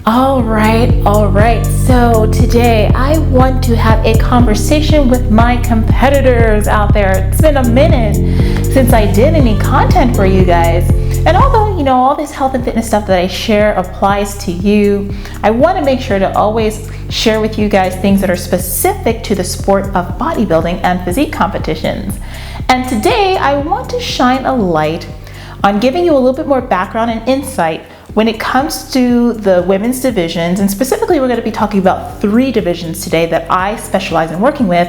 All right. So today I want to have a conversation with my competitors out there. It's been a minute since I did any content for you guys. And although, all this health and fitness stuff that I share applies to you, I want to make sure to always share with you guys things that are specific to the sport of bodybuilding and physique competitions. And today I want to shine a light on giving you a little bit more background and insight when it comes to the women's divisions, and specifically we're going to be talking about 3 divisions today that I specialize in working with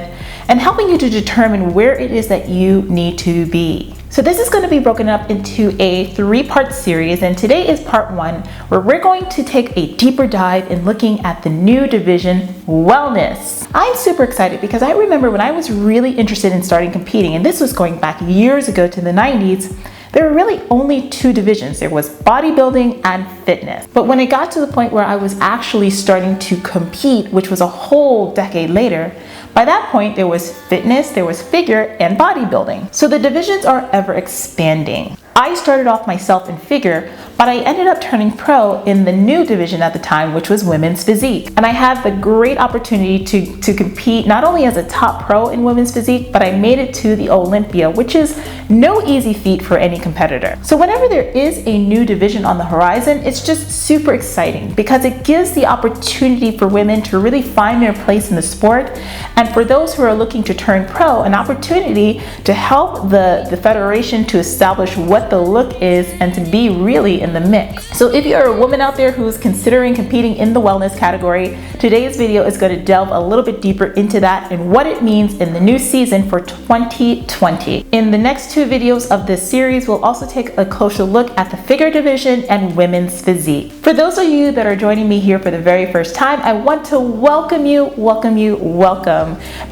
and helping you to determine where it is that you need to be. So this is going to be broken up into a 3-part series, and today is part 1, where we're going to take a deeper dive in looking at the new division, wellness. I'm super excited because I remember when I was really interested in starting competing, and this was going back years ago to the 90s, there were really only 2 divisions. There was bodybuilding and fitness. But when it got to the point where I was actually starting to compete, which was a whole decade later, by that point there was fitness, there was figure, and bodybuilding. So the divisions are ever expanding. I started off myself in figure, but I ended up turning pro in the new division at the time, which was women's physique. And I had the great opportunity to compete not only as a top pro in women's physique, but I made it to the Olympia, which is no easy feat for any competitor. So whenever there is a new division on the horizon, it's just super exciting because it gives the opportunity for women to really find their place in the sport, and for those who are looking to turn pro, an opportunity to help the federation to establish what the look is and to be really in the mix. So if you're a woman out there who's considering competing in the wellness category, today's video is going to delve a little bit deeper into that and what it means in the new season for 2020. In the next 2 videos of this series, we'll also take a closer look at the figure division and women's physique. For those of you that are joining me here for the very first time, I want to welcome you.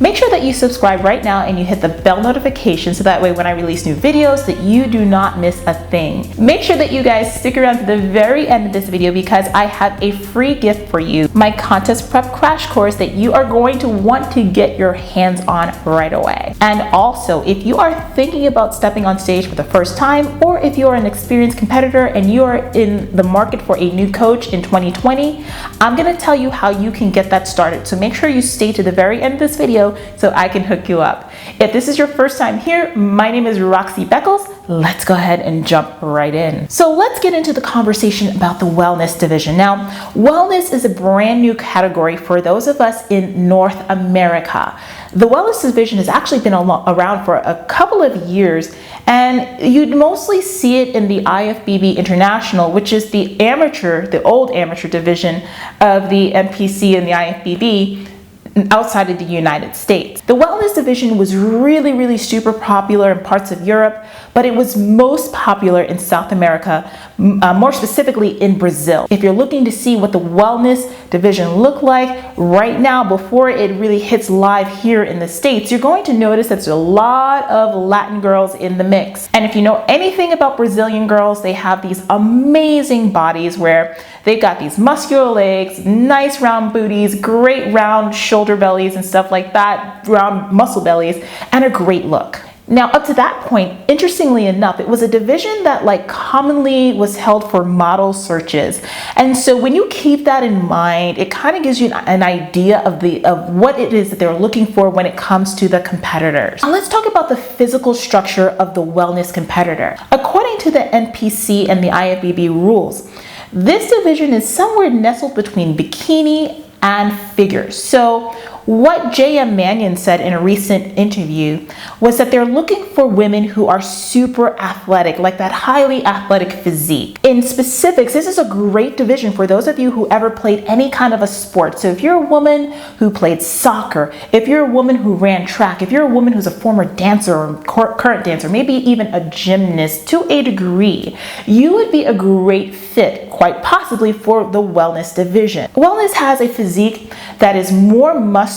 Make sure that you subscribe right now and you hit the bell notification so that way when I release new videos that you do not miss a thing. Make sure that you guys stick around to the very end of this video because I have a free gift for you, my contest prep crash course that you are going to want to get your hands on right away. And also, if you are thinking about stepping on stage for the first time, or if you are an experienced competitor and you are in the market for a new coach in 2020, I'm going to tell you how you can get that started. So make sure you stay to the very end of this video so I can hook you up. If this is your first time here, my name is Roxy Beckles. Let's go ahead and jump right in. So let's get into the conversation about the wellness division. Now, wellness is a brand new category for those of us in North America. The wellness division has actually been around for a couple of years, and you'd mostly see it in the IFBB International, which is the old amateur division of the NPC and the IFBB outside of the United States. The wellness division was really super popular in parts of Europe, but it was most popular in South America, more specifically in Brazil. If you're looking to see what the wellness division looked like right now before it really hits live here in the States, you're going to notice that there's a lot of Latin girls in the mix. And if you know anything about Brazilian girls, they have these amazing bodies where they've got these muscular legs, nice round booties, great round shoulder bellies and stuff like that, round muscle bellies, and a great look. Now, up to that point, interestingly enough, it was a division that commonly was held for model searches. And so when you keep that in mind, it kind of gives you an idea of what it is that they're looking for when it comes to the competitors. Now let's talk about the physical structure of the wellness competitor. According to the NPC and the IFBB rules, this division is somewhere nestled between bikini and figure. So what J.M. Mannion said in a recent interview was that they're looking for women who are super athletic, like that highly athletic physique. In specifics, this is a great division for those of you who ever played any kind of a sport. So if you're a woman who played soccer, if you're a woman who ran track, if you're a woman who's a former dancer or current dancer, maybe even a gymnast to a degree, you would be a great fit, quite possibly, for the wellness division. Wellness has a physique that is more muscular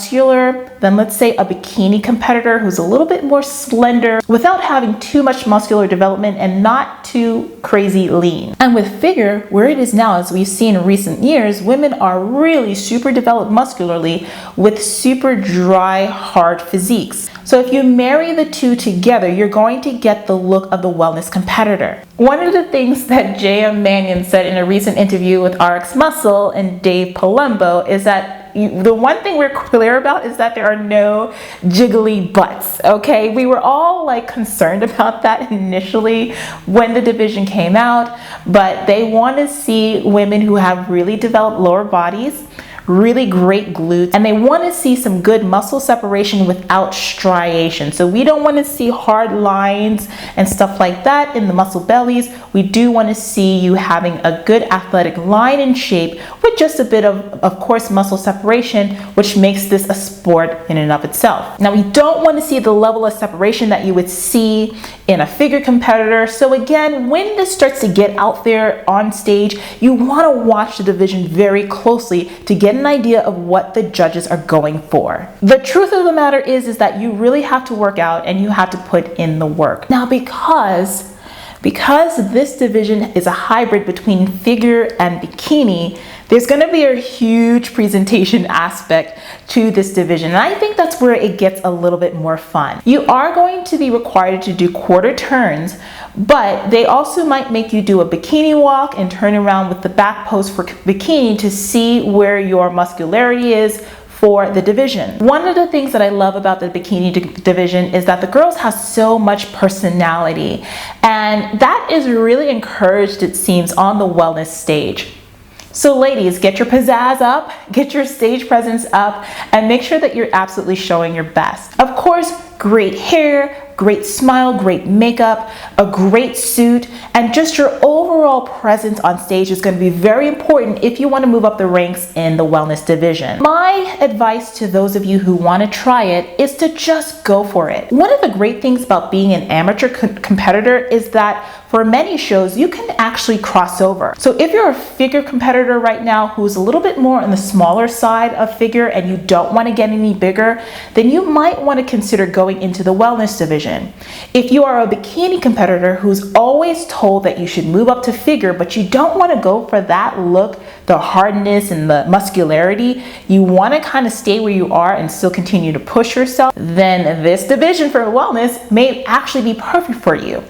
than, let's say, a bikini competitor who's a little bit more slender without having too much muscular development and not too crazy lean. And with figure, where it is now, as we've seen in recent years, women are really super developed muscularly with super dry, hard physiques. So if you marry the two together, you're going to get the look of the wellness competitor. One of the things that J.M. Mannion said in a recent interview with RX Muscle and Dave Palumbo is that the one thing we're clear about is that there are no jiggly butts, okay? We were all like concerned about that initially when the division came out, but they want to see women who have really developed lower bodies, really great glutes, and they want to see some good muscle separation without striation. So we don't want to see hard lines and stuff like that in the muscle bellies. We do want to see you having a good athletic line and shape with just a bit of course, muscle separation, which makes this a sport in and of itself. Now, we don't want to see the level of separation that you would see in a figure competitor. So again, when this starts to get out there on stage, you want to watch the division very closely to get an idea of what the judges are going for. The truth of the matter is that you really have to work out and you have to put in the work. Now, because this division is a hybrid between figure and bikini, there's going to be a huge presentation aspect to this division. And I think that's where it gets a little bit more fun. You are going to be required to do quarter turns, but they also might make you do a bikini walk and turn around with the back pose for bikini to see where your muscularity is for the division. One of the things that I love about the bikini division is that the girls have so much personality, and that is really encouraged, it seems, on the wellness stage. So ladies, get your pizzazz up, get your stage presence up, and make sure that you're absolutely showing your best. Of course, great hair, great smile, great makeup, a great suit, and just your overall presence on stage is going to be very important if you want to move up the ranks in the wellness division. My advice to those of you who want to try it is to just go for it. One of the great things about being an amateur competitor is that for many shows, you can actually cross over. So if you're a figure competitor right now who's a little bit more on the smaller side of figure and you don't want to get any bigger, then you might want to consider going into the wellness division. If you are a bikini competitor who's always told that you should move up to figure, but you don't want to go for that look, the hardness and the muscularity, you want to kind of stay where you are and still continue to push yourself, then this division for wellness may actually be perfect for you.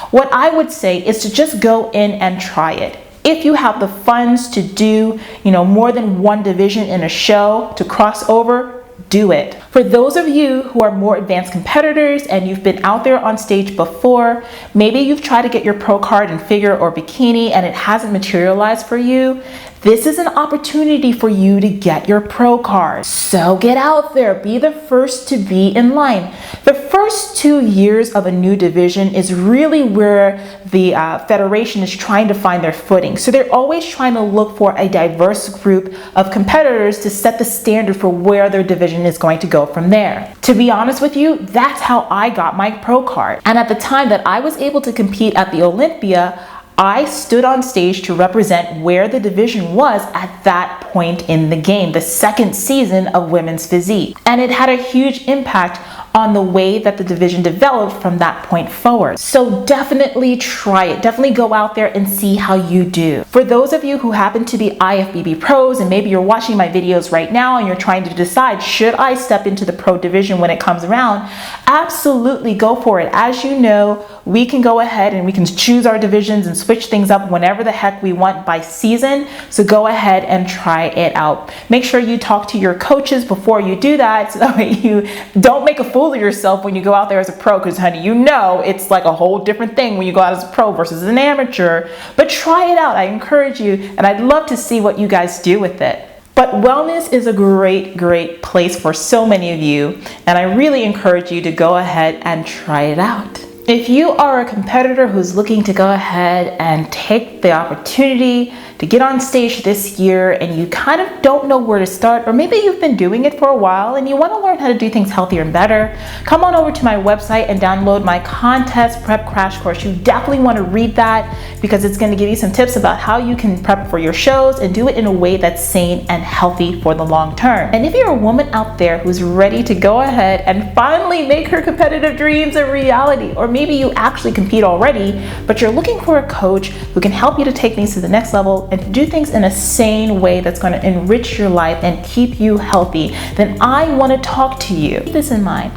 What I would say is to just go in and try it. If you have the funds to do, more than one division in a show to cross over, do it. For those of you who are more advanced competitors and you've been out there on stage before, maybe you've tried to get your pro card in figure or bikini and it hasn't materialized for you, this is an opportunity for you to get your pro card. So get out there, be the first to be in line. The first 2 years of a new division is really where the federation is trying to find their footing. So they're always trying to look for a diverse group of competitors to set the standard for where their division is going to go from there. To be honest with you, that's how I got my pro card. And at the time that I was able to compete at the Olympia, I stood on stage to represent where the division was at that point in the game, the second season of Women's Physique. And it had a huge impact on the way that the division developed from that point forward. So definitely try it. Definitely go out there and see how you do. For those of you who happen to be IFBB pros and maybe you're watching my videos right now and you're trying to decide, should I step into the pro division when it comes around? Absolutely go for it. As you know, we can go ahead and we can choose our divisions and switch things up whenever the heck we want by season. So go ahead and try it out. Make sure you talk to your coaches before you do that so that way you don't make a fool of yourself when you go out there as a pro, because honey, it's like a whole different thing when you go out as a pro versus an amateur. But try it out. I encourage you, and I'd love to see what you guys do with it. But wellness is a great place for so many of you, and I really encourage you to go ahead and try it out. If you are a competitor who's looking to go ahead and take the opportunity to get on stage this year and you kind of don't know where to start, or maybe you've been doing it for a while and you want to learn how to do things healthier and better, come on over to my website and download my contest prep crash course. You definitely want to read that because it's going to give you some tips about how you can prep for your shows and do it in a way that's sane and healthy for the long term. And if you're a woman out there who's ready to go ahead and finally make her competitive dreams a reality, or maybe you actually compete already, but you're looking for a coach who can help you to take things to the next level and to do things in a sane way that's going to enrich your life and keep you healthy, then I want to talk to you. Keep this in mind.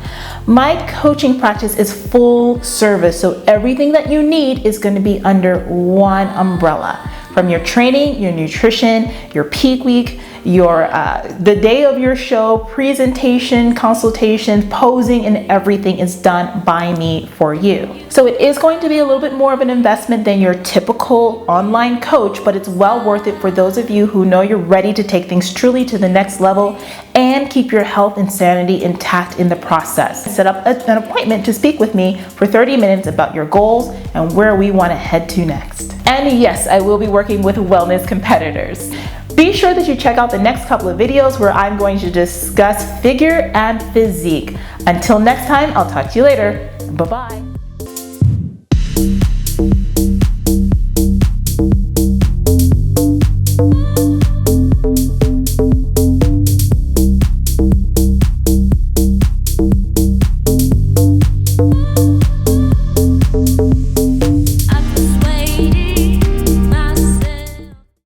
My coaching practice is full service, so everything that you need is going to be under one umbrella. From your training, your nutrition, your peak week, the day of your show, presentation, consultations, posing, and everything is done by me for you. So it is going to be a little bit more of an investment than your typical online coach, but it's well worth it for those of you who know you're ready to take things truly to the next level and keep your health and sanity intact in the process. Set up an appointment to speak with me for 30 minutes about your goals and where we want to head to next. And yes, I will be working with wellness competitors. Be sure that you check out the next couple of videos where I'm going to discuss figure and physique. Until next time, I'll talk to you later. Bye-bye.